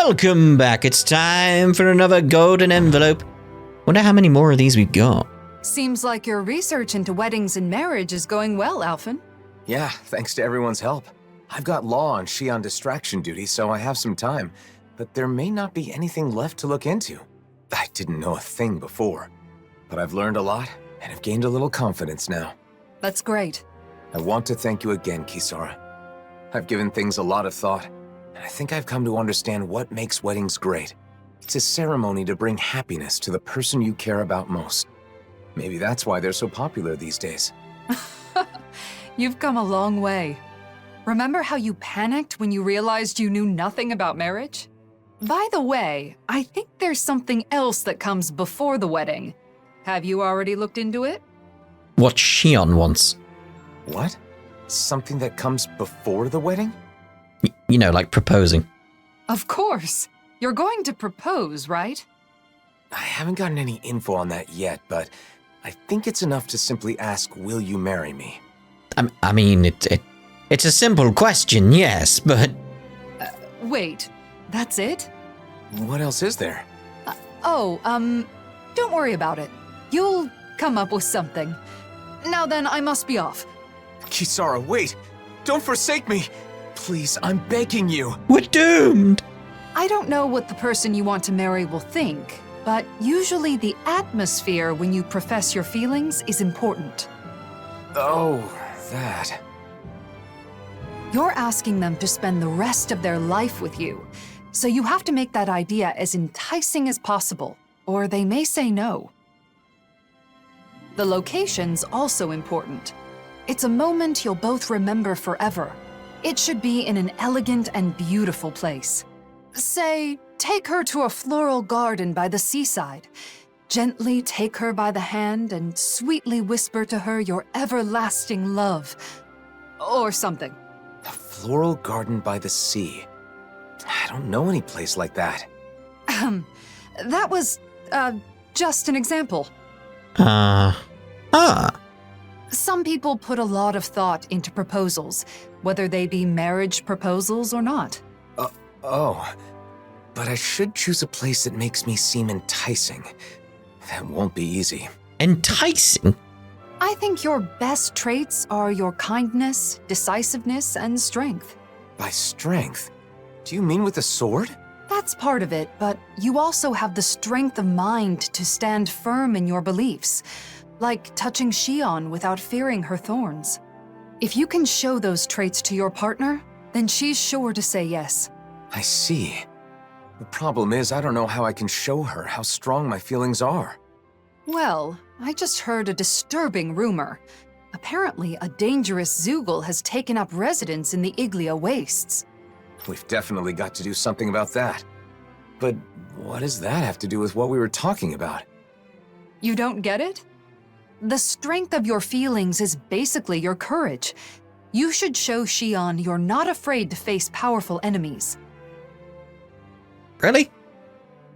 Welcome back. It's time for another golden envelope. Wonder how many more of these we've got. Seems like your research into weddings and marriage is going well, Alphen. Yeah, thanks to everyone's help. I've got law and she on distraction duty, so I have some time. But there may not be anything left to look into. I didn't know a thing before. But I've learned a lot, and have gained a little confidence now. That's great. I want to thank you again, Kisara. I've given things a lot of thought, and I think I've come to understand what makes weddings great. It's a ceremony to bring happiness to the person you care about most. Maybe that's why they're so popular these days. You've come a long way. Remember how you panicked when you realized you knew nothing about marriage? By the way, I think there's something else that comes before the wedding. Have you already looked into it? What Shion wants. What? Something that comes before the wedding? You know, like proposing. Of course. You're going to propose, right? I haven't gotten any info on that yet, but I think it's enough to simply ask, will you marry me? I mean, it's a simple question, yes, but... Wait, that's it? What else is there? Don't worry about it. You'll come up with something. Now then, I must be off. Kisara, wait! Don't forsake me! Please, I'm begging you! We're doomed! I don't know what the person you want to marry will think, but usually the atmosphere when you profess your feelings is important. Oh, that. You're asking them to spend the rest of their life with you, so you have to make that idea as enticing as possible, or they may say no. The location's also important. It's a moment you'll both remember forever. It should be in an elegant and beautiful place. Say, take her to a floral garden by the seaside. Gently take her by the hand and sweetly whisper to her your everlasting love. Or something. A floral garden by the sea. I don't know any place like that. That was, just an example. Some people put a lot of thought into proposals, whether they be marriage proposals or not. But I should choose a place that makes me seem enticing. That won't be easy. Enticing? I think your best traits are your kindness, decisiveness, and strength. By strength? Do you mean with a sword? That's part of it, but you also have the strength of mind to stand firm in your beliefs, like touching Shion without fearing her thorns. If you can show those traits to your partner, then she's sure to say yes. I see. The problem is I don't know how I can show her how strong my feelings are. Well, I just heard a disturbing rumor. Apparently, a dangerous Zeugl has taken up residence in the Iglia Wastes. We've definitely got to do something about that. But what does that have to do with what we were talking about? You don't get it? The strength of your feelings is basically your courage. You should show Shion you're not afraid to face powerful enemies. Really?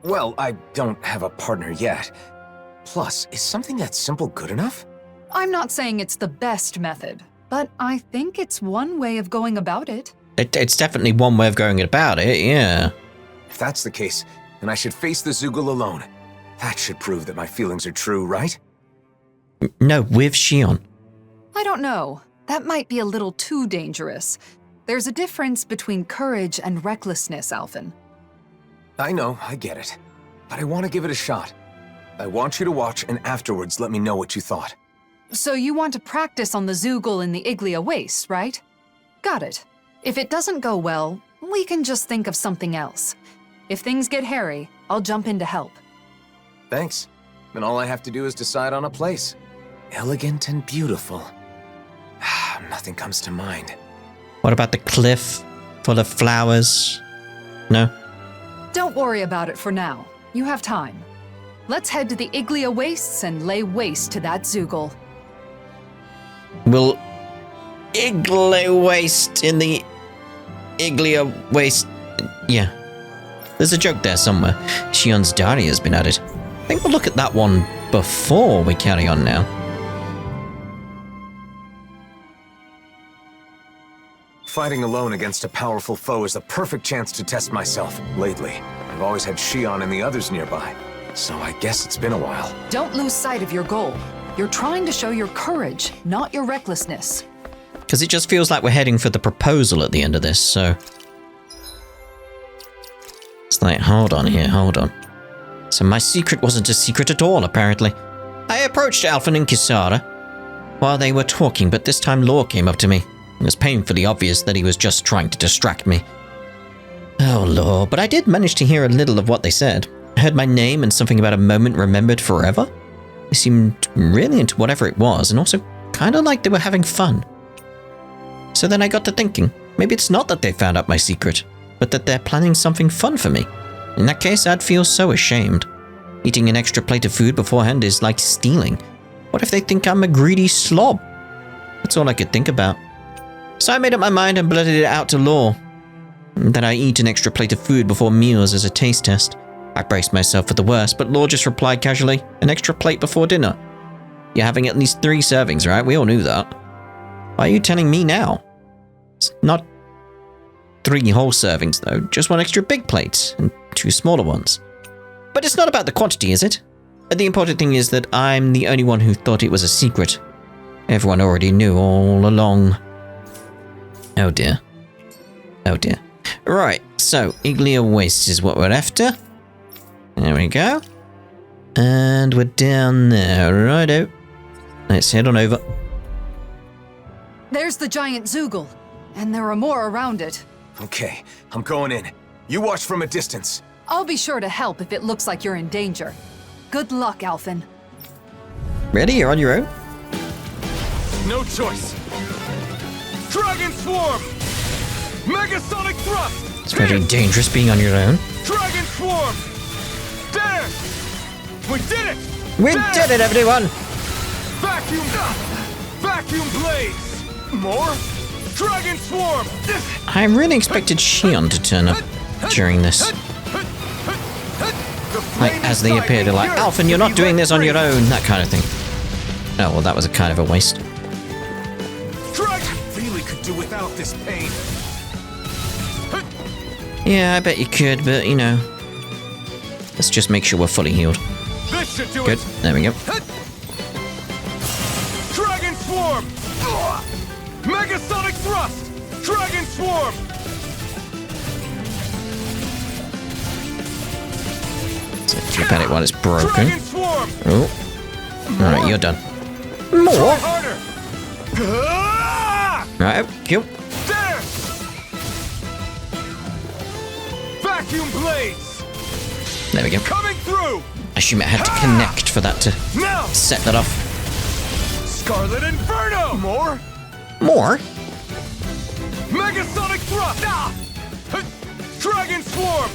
Well, I don't have a partner yet. Plus, is something that simple good enough? I'm not saying it's the best method, but I think it's one way of going about it. It's definitely one way of going about it, yeah. If that's the case, then I should face the Zeugl alone. That should prove that my feelings are true, right? No, with Shion. I don't know. That might be a little too dangerous. There's a difference between courage and recklessness, Alphen. I know, I get it. But I want to give it a shot. I want you to watch and afterwards let me know what you thought. So you want to practice on the Zeugl in the Iglia Wastes, right? Got it. If it doesn't go well, we can just think of something else. If things get hairy, I'll jump in to help. Thanks. Then all I have to do is decide on a place. Elegant and beautiful. Nothing comes to mind. What about the cliff full of flowers? No? Don't worry about it for now. You have time. Let's head to the Iglia Wastes and lay waste to that Zeugl. Will Iglia waste in the Iglia waste? Yeah. There's a joke there somewhere. Shion's diary has been added. I think we'll look at that one before we carry on now. fighting alone against a powerful foe is the perfect chance to test myself. Lately, I've always had Shion and the others nearby, so I guess it's been a while. Don't lose sight of your goal. You're trying to show your courage, not your recklessness. Because it just feels like we're heading for the proposal at the end of this, so... It's like, hold on here, hold on. So my secret wasn't a secret at all, apparently. I approached Alphen and Kisara while they were talking, but this time Law came up to me. It was painfully obvious that he was just trying to distract me. Oh, Law, but I did manage to hear a little of what they said. I heard my name and something about a moment remembered forever. They seemed really into whatever it was, and also kind of like they were having fun. So then I got to thinking, maybe it's not that they found out my secret, but that they're planning something fun for me. In that case, I'd feel so ashamed. Eating an extra plate of food beforehand is like stealing. What if they think I'm a greedy slob? That's all I could think about. So I made up my mind and blurted it out to Law. That I eat an extra plate of food before meals as a taste test. I braced myself for the worst, but Law just replied casually, an extra plate before dinner. You're having at least 3 servings, right? We all knew that. Why are you telling me now? It's not 3 whole servings, though. Just 1 extra big plate and 2 smaller ones. But it's not about the quantity, is it? The important thing is that I'm the only one who thought it was a secret. Everyone already knew all along. Oh dear. Oh dear. Right, so Iglia Waste is what we're after. There we go. And we're down there. Righto. Let's head on over. There's the giant Zoogle, and there are more around it. Okay, I'm going in. You watch from a distance. I'll be sure to help if it looks like you're in danger. Good luck, Alphen. Ready? You're on your own? No choice. Dragon Swarm! Megasonic Thrust! It's very dangerous being on your own. Dragon Swarm! There! We did it! We did it, everyone! Vacuum! Vacuum Blaze! More? Dragon Swarm! I really expected Shion to turn up during this. Like, as they appear, they're like, Alphen, you're not doing this on your own, that kind of thing. Oh, well, that was a kind of a waste. Dragon really could do without this pain. Yeah, I bet you could, but, you know. Let's just make sure we're fully healed. This should do Good, it. there we go. Dragon Swarm! Megasonic Thrust! Dragon Swarm! So keep at it while it's broken. Dragon Swarm! Oh. Alright, you're done. More! Harder! Right, kill. There! Vacuum Blades! There we go. Coming through! I assume it had to connect for that to Now! set that off. Scarlet Inferno! More? More? Megasonic Thrust! Dragon Swarm!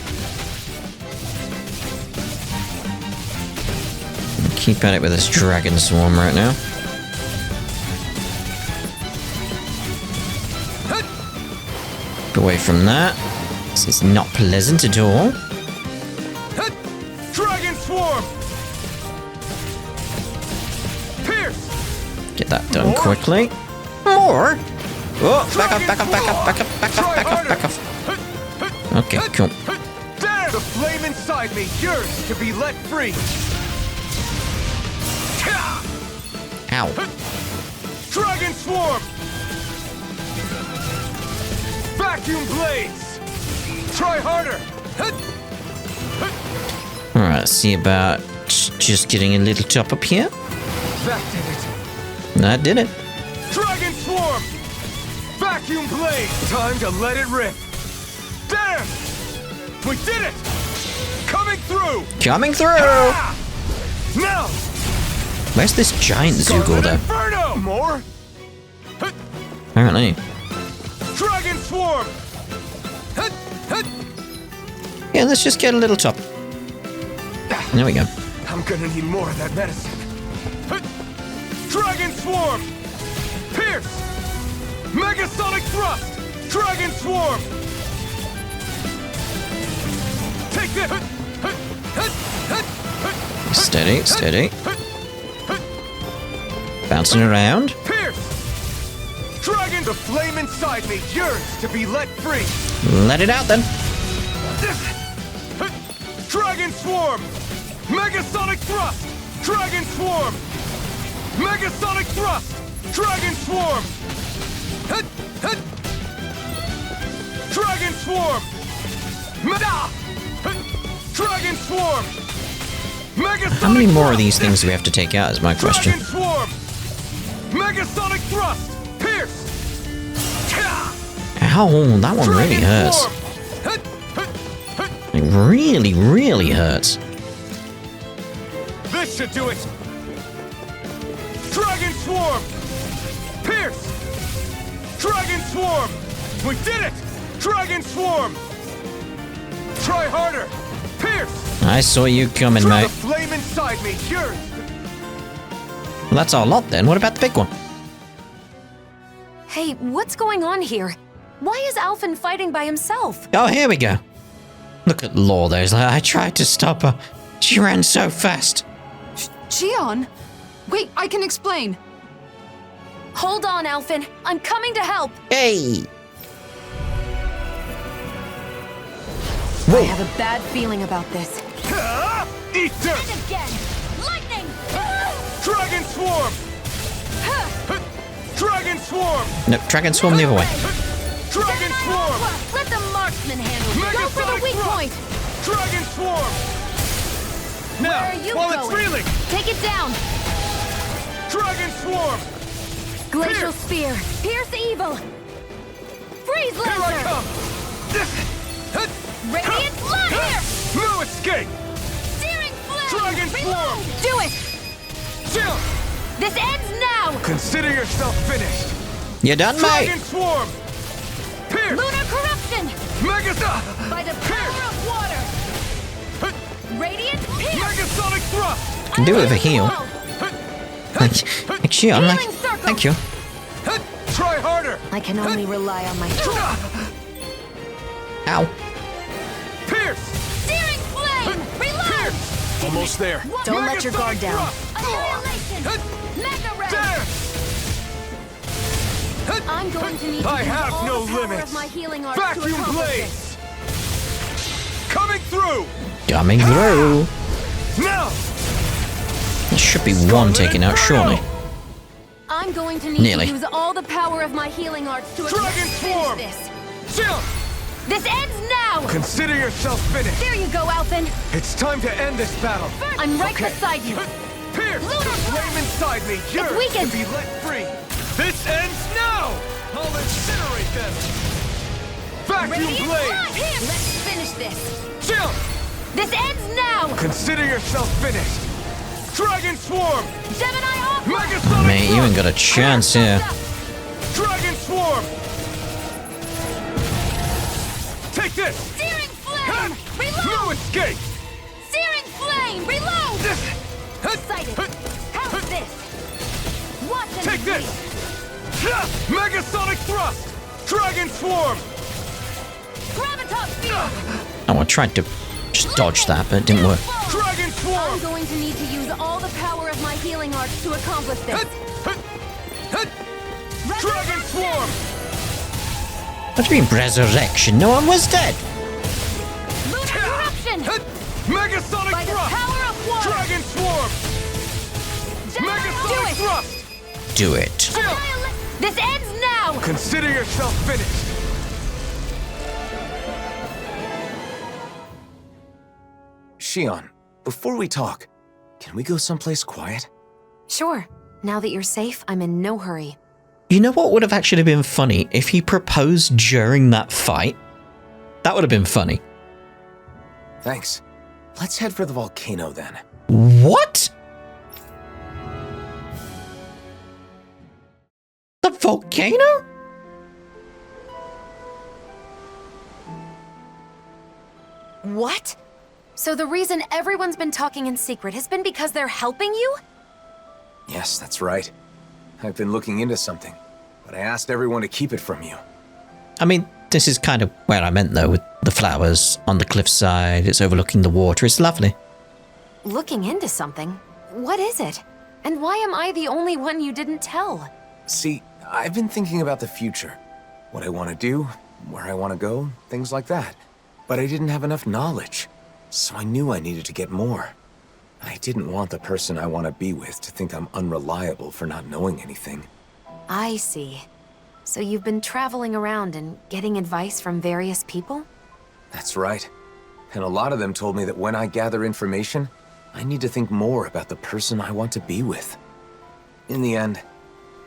Keep at it with this Dragon Swarm right now. Get away from that. This is not pleasant at all. Dragon Swarm! Pierce! Get that done quickly. More? Oh, back off, back off, back off, back off, back off, back off, back off. Okay, cool. There! The flame inside me yearns to be let free. Ow. Dragon Swarm! Vacuum Blades! Try harder! Alright, let's see about just getting a little top up here. That did it! That did it. Dragon Swarm! Vacuum Blade! Time to let it rip! There! We did it! Coming through! Coming through! Ah! Now! Where's this giant Zoogle though? Inferno! More? Apparently. Dragon Swarm! Yeah, let's just get a little top. There we go. I'm gonna need more of that medicine. Dragon Swarm! Pierce! Megasonic Thrust! Dragon Swarm! Take this! Steady, steady. Bouncing around. Pierce! Dragon The flame inside me yearns to be let free. Let it out then. Dragon Swarm! Megasonic Thrust! Dragon Swarm! Megasonic Thrust! Dragon Swarm! Dragon Swarm! Dragon Swarm! Megasonic How many more of Thrust! these things do we have to take out is my question. Dragon Swarm! Megasonic Thrust! Pierce! Ow, that one really Dragon hurts. Swarm! It really, really hurts. This should do it! Dragon Swarm! Pierce! Dragon Swarm! We did it! Dragon Swarm! Try harder! Pierce! I saw you coming, Draw mate. the flame inside me yearns to... Well, that's our lot then. What about the big one? Hey, what's going on here? Why is Alphen fighting by himself? Oh, here we go. Look at Law there. I tried to stop her. She ran so fast. Xion? Wait, I can explain. Hold on, Alphen. I'm coming to help. Hey! I have a bad feeling about this. Eat And this! again! Lightning! Dragon Swarm! Dragon Swarm! No, Dragon Swarm the other way. Dragon Swarm! Let the marksman handle it. Go for the Megasonic weak Thrust! point. Dragon Swarm! Now, Where are you while going? it's reeling! Take it down. Dragon Swarm! Glacial spear. Pierce evil. Freeze Here I laser. come! Radiant blood here. No escape! Searing flame. Dragon Swarm! Do it. Chill! This ends now. Consider yourself finished! You done, Dragon mate? Swarm! Pierce! Lunar corruption. Megasonic! By the power of water. Radiant pierce. Megasonic Thrust! Can do it with a heal. Actually, I'm like, Healing circle. thank you. Try harder! I can only rely on myself. Ow. Pierce! Searing flame. Reload. Pierce! Almost there. Don't let your guard Megasonic down. Thrust! Annihilation. Mega ray. There! I'm going to need to I use have all no the power limits. of my healing arts to Vacuum accomplish Blaze! Coming through! Coming through. Now! There should be one taken out, surely. I'm going to need Nearly. to use all the power of my healing arts to Dragon Swarm! finish this. Chill! This ends now! Consider yourself finished. There you go, Alphen. It's time to end this battle. I'm right Okay. beside you. Pierce! Lunar The flame inside me yearns weakened. to be let free. This ends now! I'll incinerate them! Vacuum Radiant Blaze! blood here. Let's finish this. Chill! This ends now! Consider yourself finished. Dragon Swarm! Gemini Aqua! Megasonic Mate, you ain't got a Thrust! chance here. Dragon Swarm! Take this! Searing Ha! flame! No Reload! escape! Searing flame! Reload! Sighted. How's this? Watch and Take this! bleed. Ha! Megasonic Thrust! Dragon Swarm! Graviton field! Oh, I tried to just dodge that, but it didn't work. Dragon I'm Swarm! going to need to use all the power of my healing arts to accomplish this. Dragon Swarm! What do you mean, resurrection? No one was dead. Lunar corruption! Megasonic By the Thrust! power of water! Dragon Swarm! Gemini Megasonic Aqua! Thrust! Do it. Chill! This ends now! Consider yourself finished. Xion, before we talk, can we go someplace quiet? Sure. Now that you're safe, I'm in no hurry. You know what would have actually been funny? If he proposed during that fight? That would have been funny. Thanks. Let's head for the volcano then. What? The volcano? What? So the reason everyone's been talking in secret has been because they're helping you? Yes, that's right. I've been looking into something, but I asked everyone to keep it from you. I mean, this is kind of where I meant though, with the flowers on the cliffside, it's overlooking the water, it's lovely. Looking into something? What is it? And why am I the only one you didn't tell? See, I've been thinking about the future. What I want to do, where I want to go, things like that. But I didn't have enough knowledge, so I knew I needed to get more. I didn't want the person I want to be with to think I'm unreliable for not knowing anything. I see. So you've been traveling around and getting advice from various people? That's right. And a lot of them told me that when I gather information, I need to think more about the person I want to be with. In the end,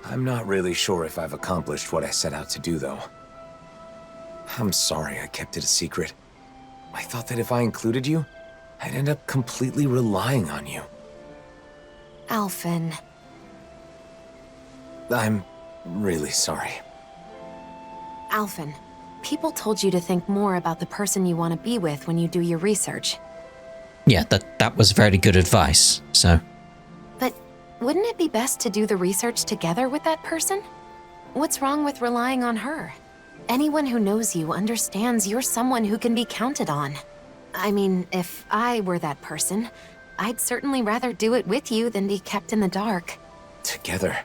I'm not really sure if I've accomplished what I set out to do, though. I'm sorry I kept it a secret. I thought that if I included you, I'd end up completely relying on you. Alphen. I'm really sorry. Alphen, people told you to think more about the person you want to be with when you do your research. Yeah, that was very good advice, so... But wouldn't it be best to do the research together with that person? What's wrong with relying on her? Anyone who knows you understands you're someone who can be counted on. I mean, if I were that person, I'd certainly rather do it with you than be kept in the dark. Together.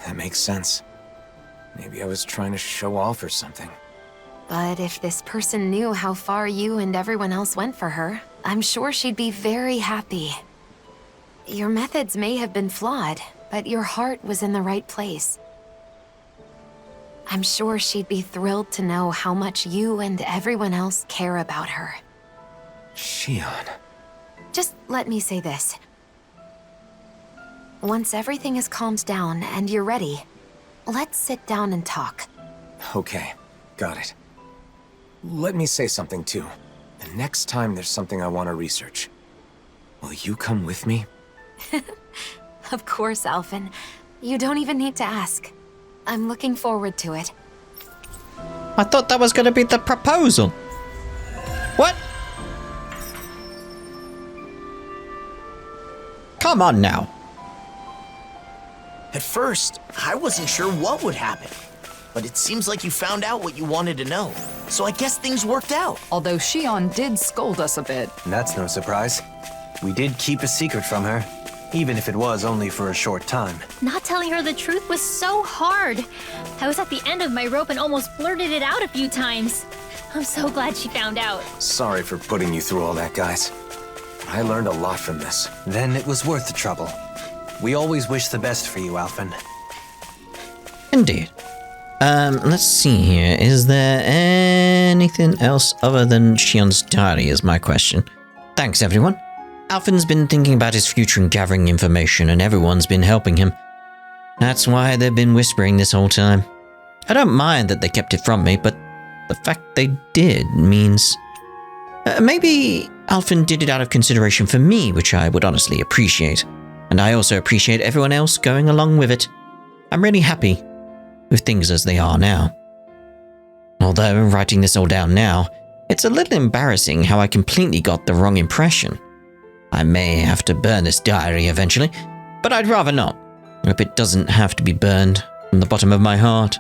That makes sense. Maybe I was trying to show off or something. But if this person knew how far you and everyone else went for her, I'm sure she'd be very happy. Your methods may have been flawed, but your heart was in the right place. I'm sure she'd be thrilled to know how much you and everyone else care about her. Shion. Just let me say this. Once everything is calmed down and you're ready, let's sit down and talk. Okay, got it. Let me say something too. The next time there's something I want to research, will you come with me? Of course, Alphen. You don't even need to ask. I'm looking forward to it. I thought that was going to be the proposal. What? Come on now. At first, I wasn't sure what would happen. But it seems like you found out what you wanted to know. So I guess things worked out. Although Shion did scold us a bit. That's no surprise. We did keep a secret from her, even if it was only for a short time. Not telling her the truth was so hard. I was at the end of my rope and almost blurted it out a few times. I'm so glad she found out. Sorry for putting you through all that, guys. I learned a lot from this. Then it was worth the trouble. We always wish the best for you, Alphen. Indeed. Let's see here. Is there anything else other than Shion's diary is my question. Thanks, everyone. Alphen's been thinking about his future and gathering information, and everyone's been helping him. That's why they've been whispering this whole time. I don't mind that they kept it from me, but the fact they did means... maybe Alphen did it out of consideration for me, which I would honestly appreciate. And I also appreciate everyone else going along with it. I'm really happy with things as they are now. Although, writing this all down now, it's a little embarrassing how I completely got the wrong impression. I may have to burn this diary eventually, but I'd rather not. I hope it doesn't have to be burned from the bottom of my heart.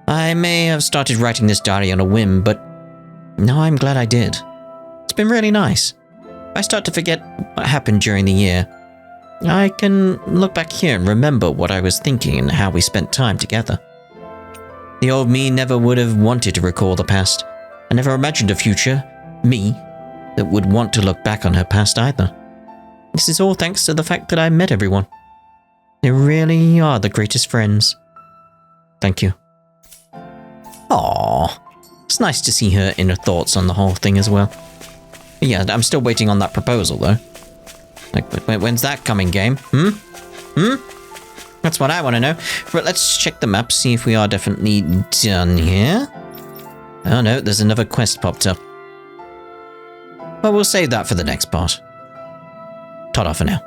I may have started writing this diary on a whim, but now I'm glad I did. It's been really nice. If I start to forget what happened during the year, I can look back here and remember what I was thinking and how we spent time together. The old me never would have wanted to recall the past. I never imagined a future me that would want to look back on her past either. This is all thanks to the fact that I met everyone. They really are the greatest friends. Thank you. Aww. It's nice to see her inner thoughts on the whole thing as well. But yeah, I'm still waiting on that proposal though. Like, when's that coming, game? That's what I want to know. But let's check the map, see if we are definitely done here. Oh no, there's another quest popped up. Well, we'll save that for the next part. Ta-da for now.